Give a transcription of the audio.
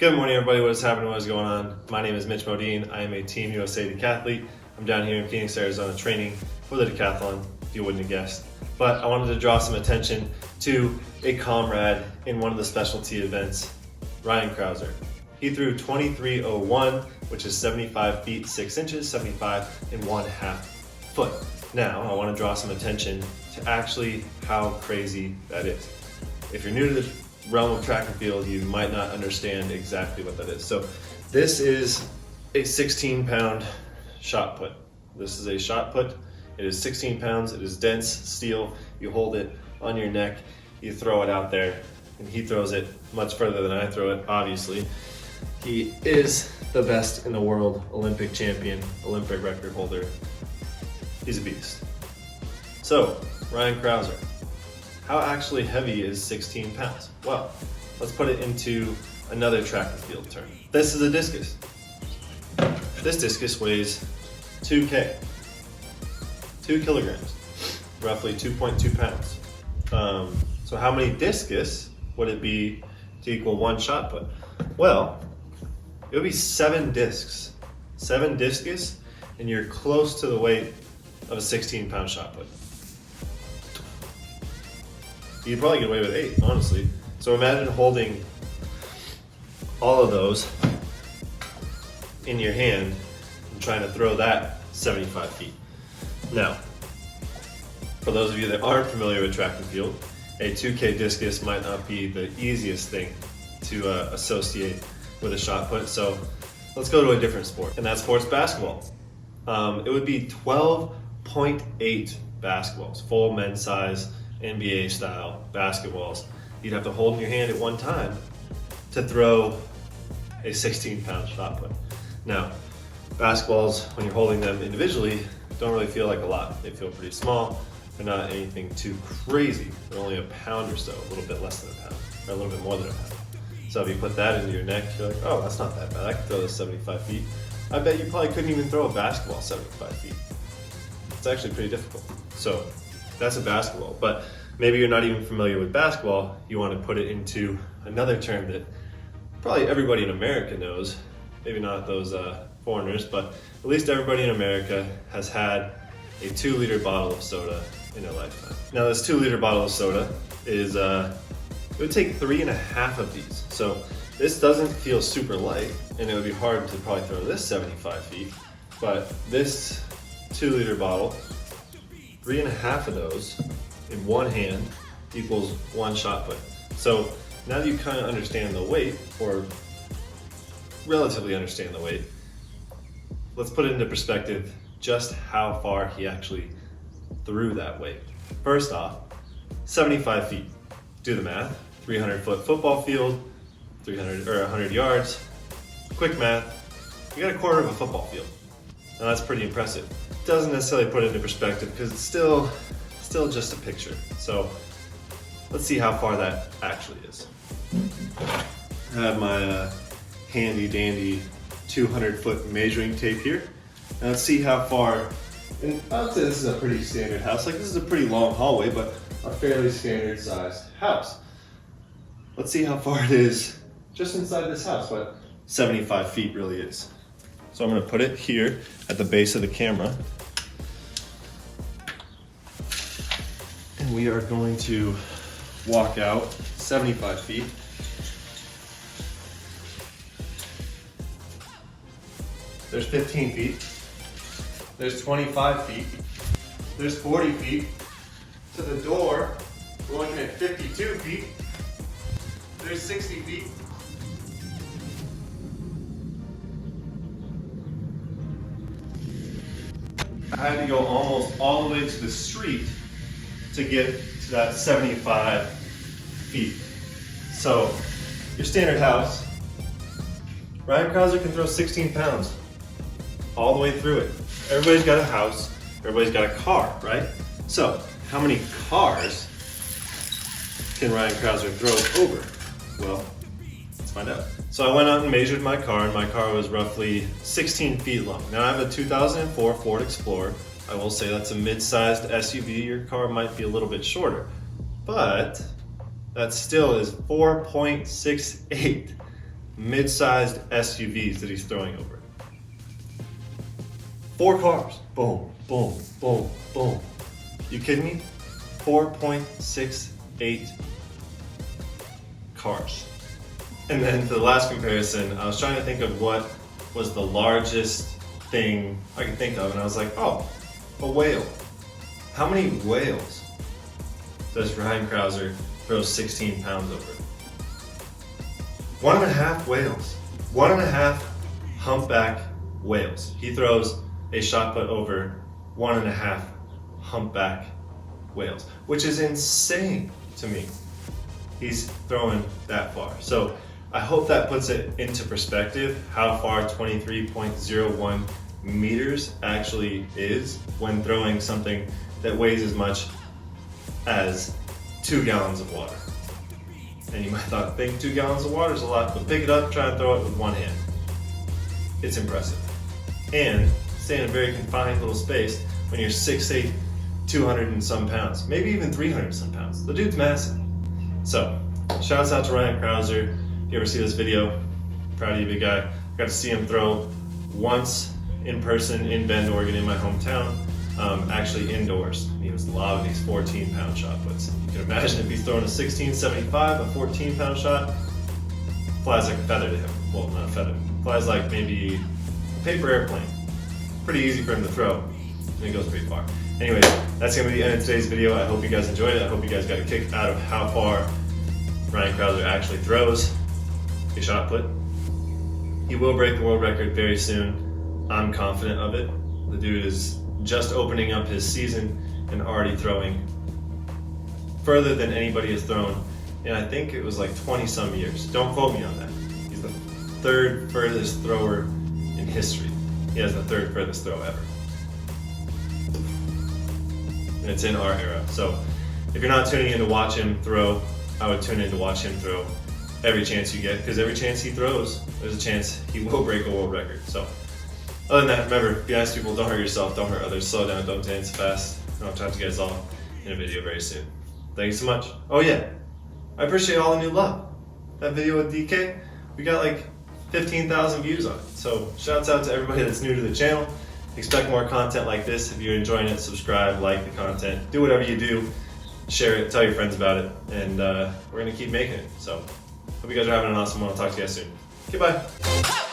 Good morning, everybody. What is happening? What is going on? My name is Mitch Modin. I am a Team USA decathlete. I'm down here in Phoenix, Arizona training for the decathlon, if you wouldn't have guessed. But I wanted to draw some attention to a comrade in one of the specialty events, Ryan Crouser. He threw 23.01, which is 75 feet 6 inches, 75 and 1/2 foot. Now, I want to draw some attention to actually how crazy that is. If you're new to the realm of track and field, you might not understand exactly what that is. So this is a 16-pound shot put. This is a shot put. It is 16 pounds. It is dense steel. You hold it on your neck, you throw it out there, and he throws it much further than I throw it, obviously. He is the best in the world, Olympic champion, Olympic record holder. He's a beast. So, Ryan Crouser. How actually heavy is 16 pounds? Well, let's put it into another track and field term. This is a discus. This discus weighs 2 kilograms, roughly 2.2 pounds. So how many discus would it be to equal one shot put? Well, it would be 7 discs. 7 discus, and you're close to the weight of a 16-pound shot put. You'd probably get away with 8, honestly. So imagine holding all of those in your hand and trying to throw that 75 feet. Now, for those of you that aren't familiar with track and field, a 2K discus might not be the easiest thing to associate with a shot put. So let's go to a different sport, and that sport's basketball. It would be 12.8 basketballs, full men's size, NBA style basketballs. You'd have to hold in your hand at one time to throw a 16-pound shot put. Now, basketballs, when you're holding them individually, don't really feel like a lot. They feel pretty small. They're not anything too crazy. They're only a pound or so, a little bit less than a pound, or a little bit more than a pound. So if you put that into your neck, you're like, oh, that's not that bad. I can throw this 75 feet. I bet you probably couldn't even throw a basketball 75 feet. It's actually pretty difficult. So that's a basketball, but maybe you're not even familiar with basketball. You want to put it into another term that probably everybody in America knows. Maybe not those foreigners, but at least everybody in America has had a 2-liter bottle of soda in their lifetime. Now this 2-liter bottle of soda is, it would take 3.5 of these. So this doesn't feel super light, and it would be hard to probably throw this 75 feet, but this 2-liter bottle, 3.5 of those in one hand equals one shot put. So now that you kind of understand the weight, or relatively understand the weight, let's put it into perspective just how far he actually threw that weight. First off, 75 feet. Do the math. 300-foot football field, 100 yards. Quick math. You got a quarter of a football field. Now that's pretty impressive. Doesn't necessarily put it into perspective because it's still just a picture. So let's see how far that actually is. I have my handy dandy 200-foot measuring tape here. Now let's see how far, and I would say this is a pretty standard house. Like, this is a pretty long hallway, but a fairly standard sized house. Let's see how far it is just inside this house, what 75 feet really is. So I'm gonna put it here at the base of the camera. And we are going to walk out 75 feet. There's 15 feet. There's 25 feet. There's 40 feet. To the door, we're looking at 52 feet. There's 60 feet. I had to go almost all the way to the street to get to that 75 feet. So, your standard house, Ryan Crouser can throw 16 pounds all the way through it. Everybody's got a house, everybody's got a car, right? So, how many cars can Ryan Crouser throw over? Well, let's find out. So I went out and measured my car, and my car was roughly 16 feet long. Now I have a 2004 Ford Explorer. I will say that's a mid-sized SUV. Your car might be a little bit shorter, but that still is 4.68 mid-sized SUVs that he's throwing over it. 4 cars. Boom, boom, boom, boom. You kidding me? 4.68 cars. And then for the last comparison, I was trying to think of what was the largest thing I could think of, and I was like, oh, a whale. How many whales does Ryan Crouser throw 16 pounds over? 1.5 whales. 1.5 humpback whales. He throws a shot put over 1.5 humpback whales, which is insane to me. He's throwing that far. So I hope that puts it into perspective how far 23.01 meters actually is when throwing something that weighs as much as 2 gallons of water. And you might think 2 gallons of water is a lot, but pick it up, try and throw it with one hand. It's impressive. And stay in a very confined little space when you're 6'8", 200 and some pounds, maybe even 300 and some pounds. The dude's massive. So, shouts out to Ryan Crouser. If you ever see this video, proud of you, big guy. Got to see him throw once in person in Bend, Oregon, in my hometown, actually indoors. He was lobbing these 14-pound shot puts. You can imagine if he's throwing a 16.75, a 14-pound shot, flies like a feather to him. Well, not a feather. Flies like maybe a paper airplane. Pretty easy for him to throw, and it goes pretty far. Anyways, that's going to be the end of today's video. I hope you guys enjoyed it. I hope you guys got a kick out of how far Ryan Crouser actually throws a shot put. He will break the world record very soon. I'm confident of it. The dude is just opening up his season and already throwing further than anybody has thrown in, I think it was like 20 some years. Don't quote me on that. He's the 3rd furthest thrower in history. He has the 3rd furthest throw ever. And it's in our era. So if you're not tuning in to watch him throw, I would tune in to watch him throw every chance you get, because every chance he throws, there's a chance he will break a world record. So other than that, remember, be nice to people, don't hurt yourself, don't hurt others, slow down, don't dance fast. And I'll talk to you guys all in a video very soon. Thank you so much. Oh yeah, I appreciate all the new love. That video with DK, we got like 15,000 views on it. So shouts out to everybody that's new to the channel. Expect more content like this. If you're enjoying it, subscribe, like the content, do whatever you do, share it, tell your friends about it, and we're gonna keep making it. So hope you guys are having an awesome one. I'll talk to you guys soon. Goodbye.